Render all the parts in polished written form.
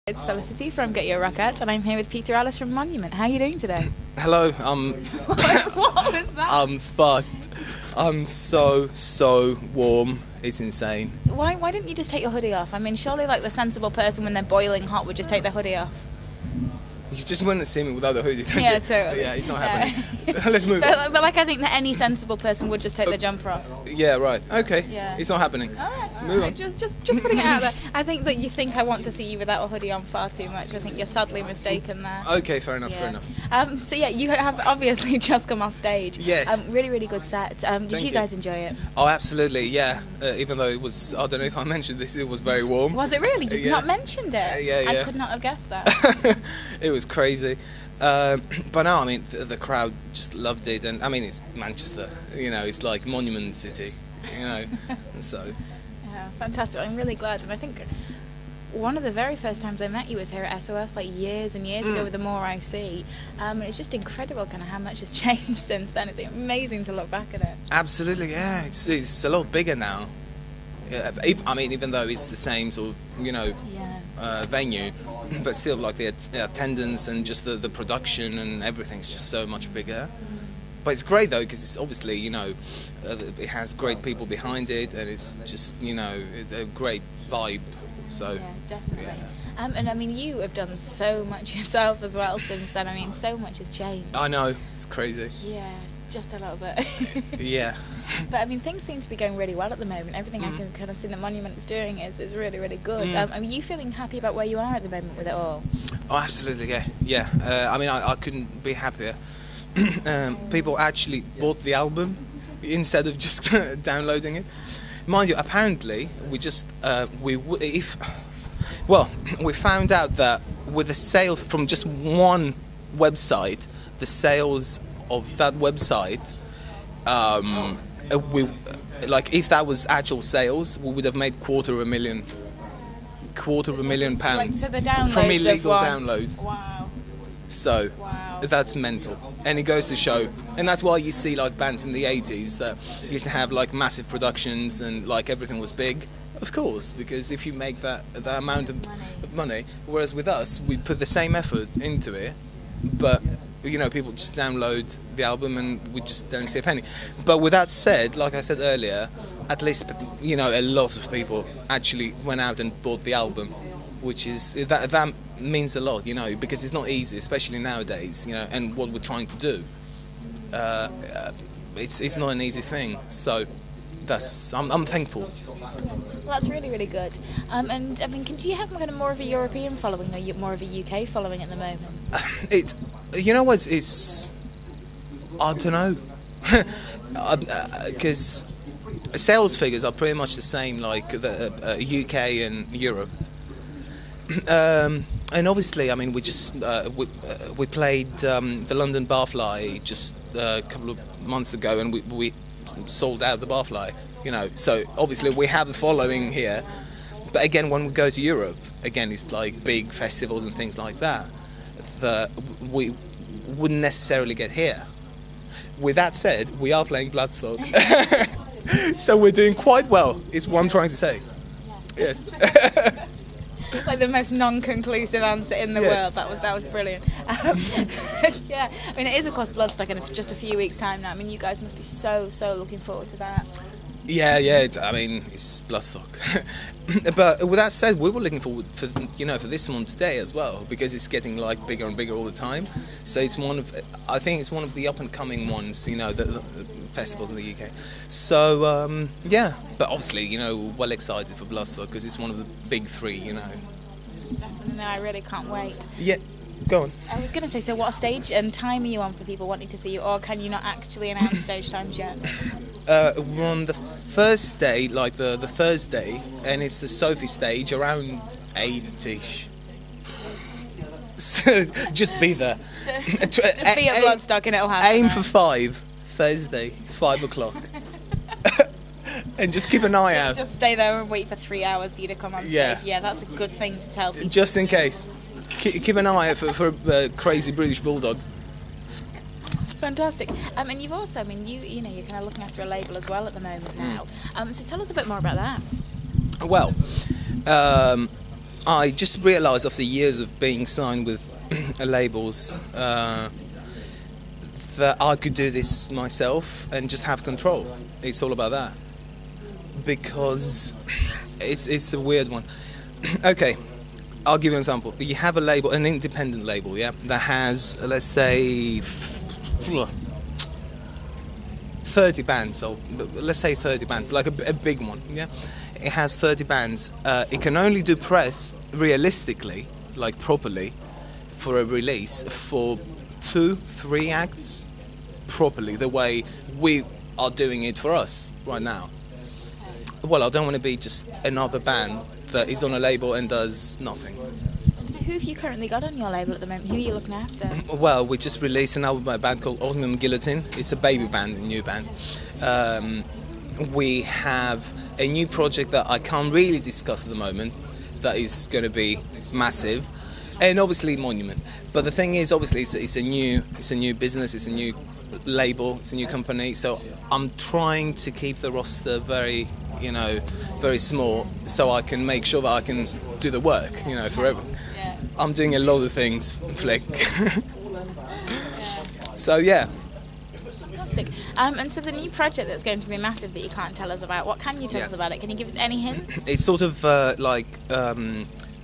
It's Felicity from GetYourRockOut, and I'm here with Peter Alice from Monument. How are you doing today? Hello, What was that? I'm fucked. I'm so warm. It's insane. Why didn't you just take your hoodie off? I mean, surely like the sensible person when they're boiling hot would just take their hoodie off. You just wouldn't see me without the hoodie. Yeah, you? totally. Yeah, it's not happening. Let's move on. But like I think that any sensible person would just take their jumper off. Yeah, right. Okay. Yeah. It's not happening. Move on. Just putting it out there. I think that you think I want to see you without a hoodie on far too much. I think you're sadly mistaken there. Okay, fair enough, fair enough. So yeah, you have obviously just come off stage. Yes. Really good set. Did you guys enjoy it? Oh, absolutely, yeah. Even though it was, I don't know if I mentioned this, it was very warm. Was it really? You've not mentioned it. Yeah. I could not have guessed that. It was crazy. But no, I mean, the crowd just loved it. And I mean, it's Manchester, you know, it's like Monument City, you know, so... Yeah, fantastic. I'm really glad. And I think one of the very first times I met you was here at SOS, like years and years ago with The More I See. And it's just incredible kind of how much has changed since then. It's amazing to look back at it. Absolutely, yeah. It's a lot bigger now. Yeah, I mean, even though it's the same sort of, you know, venue, but still, like the attendance and just the production and everything's just so much bigger. But it's great though, because it's obviously, you know, it has great people behind it, and it's just, you know, a great vibe. So yeah, definitely. Yeah. And I mean, you have done so much yourself as well since then. I mean, so much has changed. I know, it's crazy. Yeah, just a little bit. Yeah. But I mean, things seem to be going really well at the moment. Everything I can kind of see the Monument is doing is really, really good. Are you feeling happy about where you are at the moment with it all? Oh, absolutely, yeah. I mean, I couldn't be happier. People actually bought the album instead of just downloading it. Mind you, apparently we found out that with the sales from just one website, the sales of that website, if that was actual sales, we would have made quarter of a million pounds from illegal downloads. Wow. So that's mental, and it goes to show, and that's why you see like bands in the 80s that used to have like massive productions and like everything was big, of course, because if you make that amount of money, whereas with us we put the same effort into it, but you know, people just download the album and we just don't see a penny. But with that said, like I said earlier, at least, you know, a lot of people actually went out and bought the album, which is that means a lot, you know, because it's not easy, especially nowadays, you know, and what we're trying to do. It's not an easy thing, so I'm thankful. Well, that's really, really good. And I mean, do you have kind of more of a European following or more of a UK following at the moment? You know what? It's I don't know, because sales figures are pretty much the same, like the UK and Europe. And obviously, I mean, we just we played the London Barfly just a couple of months ago, and we sold out the Barfly. You know, so obviously we have a following here, but again, when we go to Europe, again, it's like big festivals and things like that that we wouldn't necessarily get here. With that said, we are playing Bloodstock, so we're doing quite well, is what I'm trying to say. Yes. Like the most non-conclusive answer in the world. That was brilliant. Yeah, I mean, it is of course Bloodstock in just a few weeks' time now. I mean, you guys must be so looking forward to that. Yeah. I mean, it's Bloodstock. But with that said, we were looking forward for this one today as well, because it's getting like bigger and bigger all the time. So I think it's one of the up and coming ones, you know, the festivals in the UK. So yeah, but obviously, you know, well excited for Bloodstock because it's one of the big three, you know. Definitely, I really can't wait. Yeah. Go on. I was going to say, so what stage and time are you on for people wanting to see you, or can you not actually announce stage times yet? We're on the first day, like the Thursday, and it's the Sophie stage around 8ish. So just be there. Just be at Bloodstock and it'll happen. Aim for 5, Thursday, 5 o'clock. And just keep an eye out. Just stay there and wait for 3 hours for you to come on stage. Yeah, that's a good thing to tell people. Just in case. Keep an eye out for a crazy British bulldog. Fantastic. And you've also, I mean, you know, you're kind of looking after a label as well at the moment now. So tell us a bit more about that. Well, I just realised after years of being signed with labels that I could do this myself and just have control. It's all about that. Because it's a weird one. Okay, I'll give you an example. You have a label, an independent label, yeah, that has, let's say, 30 bands, so let's say 30 bands, like a big one, yeah? It has 30 bands. It can only do press, realistically, like properly, for a release, for 2-3 acts, properly, the way we are doing it for us right now. Well, I don't want to be just another band that is on a label and does nothing. So who have you currently got on your label at the moment? Who are you looking after? Well, we just released an album by a band called Osman Guillotine. It's a baby band, a new band. We have a new project that I can't really discuss at the moment that is going to be massive, and obviously Monument. But the thing is, obviously, it's a new business, it's a new label, it's a new company. So I'm trying to keep the roster very small, so I can make sure that I can do the work, forever. Yeah. I'm doing a lot of things, Flick. So yeah. Fantastic. And so the new project that's going to be massive that you can't tell us about, what can you tell us about it? Can you give us any hints? It's sort of like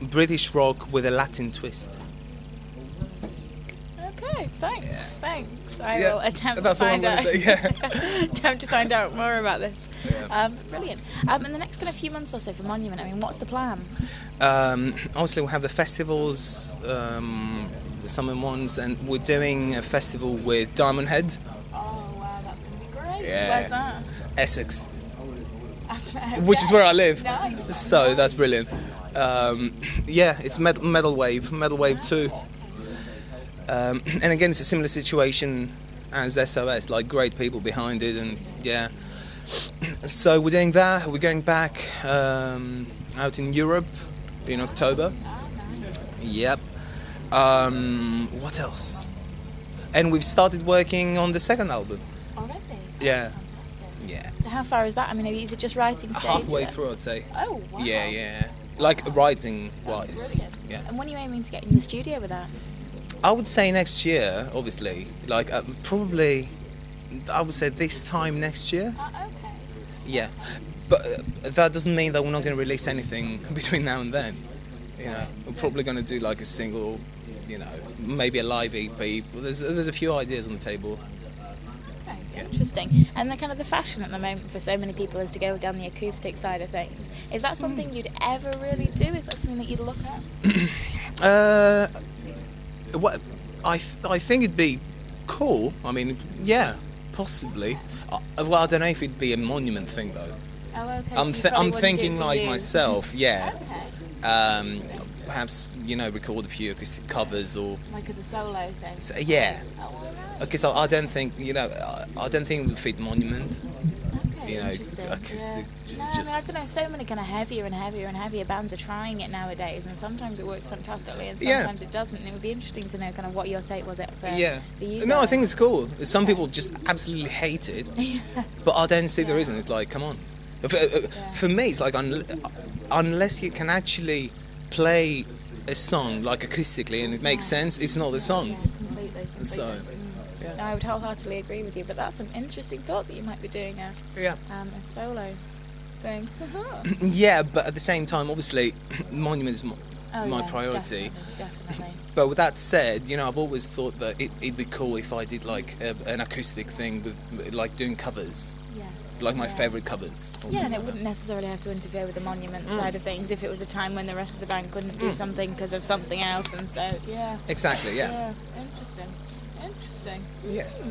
British rock with a Latin twist. Okay, thanks. I will attempt to find out. Attempt to find out more about this. Yeah. Brilliant. In the next kind of few months or so for Monument, I mean, what's the plan? Obviously, we'll have the festivals, the summer ones, and we're doing a festival with Diamond Head. Oh wow, that's going to be great. Yeah. Where's that? Essex. Okay. Which is where I live. Nice. So that's brilliant. It's Metal Wave 2. And again, it's a similar situation as SOS, like great people behind it, and yeah. So we're doing that. We're going back out in Europe in October. Yep. What else? And we've started working on the second album. Already? Yeah. Fantastic. Yeah. So how far is that? I mean, is it just writing stage? Halfway through, I'd say. Oh, wow. Yeah. Like writing-wise. Brilliant. Yeah. And when are you aiming to get in the studio with that? I would say next year, obviously. Like probably, I would say this time next year. Okay. Yeah, but that doesn't mean that we're not going to release anything between now and then. We're probably going to do like a single, maybe a live EP. There's a few ideas on the table. Okay, yeah. Interesting. And the kind of the fashion at the moment for so many people is to go down the acoustic side of things. Is that something you'd ever really do? Is that something that you'd look at? What I think it'd be cool. I mean, yeah, possibly. Well, I don't know if it'd be a Monument thing though. Oh, okay. I'm thinking like myself, yeah. Okay. Perhaps record a few acoustic covers or like as a solo thing. So, yeah. Oh, all right. Because I don't think I don't think it would fit Monument. Acoustic. Just. I don't know. So many kind of heavier and heavier bands are trying it nowadays, and sometimes it works fantastically, and sometimes it doesn't. And it would be interesting to know kind of what your take was for you. No, I think it's cool. Some people just absolutely hate it, but I don't see the reason. It's like, come on. For me, it's like unless you can actually play a song like acoustically and it makes sense, it's not the song. Yeah, completely. So. Yeah. No, I would wholeheartedly agree with you, but that's an interesting thought that you might be doing a solo thing. Yeah, but at the same time, obviously, Monument is my priority. Definitely. But with that said, I've always thought that it'd be cool if I did like an acoustic thing with like doing covers. Yes. Like my favourite covers. Yeah, and it wouldn't necessarily have to interfere with the Monument side of things if it was a time when the rest of the band couldn't do something because of something else, and so Exactly. Yeah. Interesting. Yes.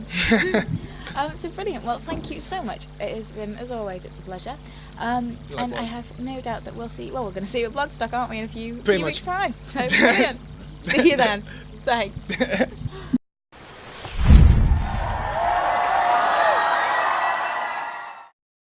So brilliant. Well, thank you so much. It has been, as always, it's a pleasure. And I have no doubt that we'll see. Well, we're going to see you at Bloodstock, aren't we, in a few weeks' time? So brilliant. See you then. Thanks.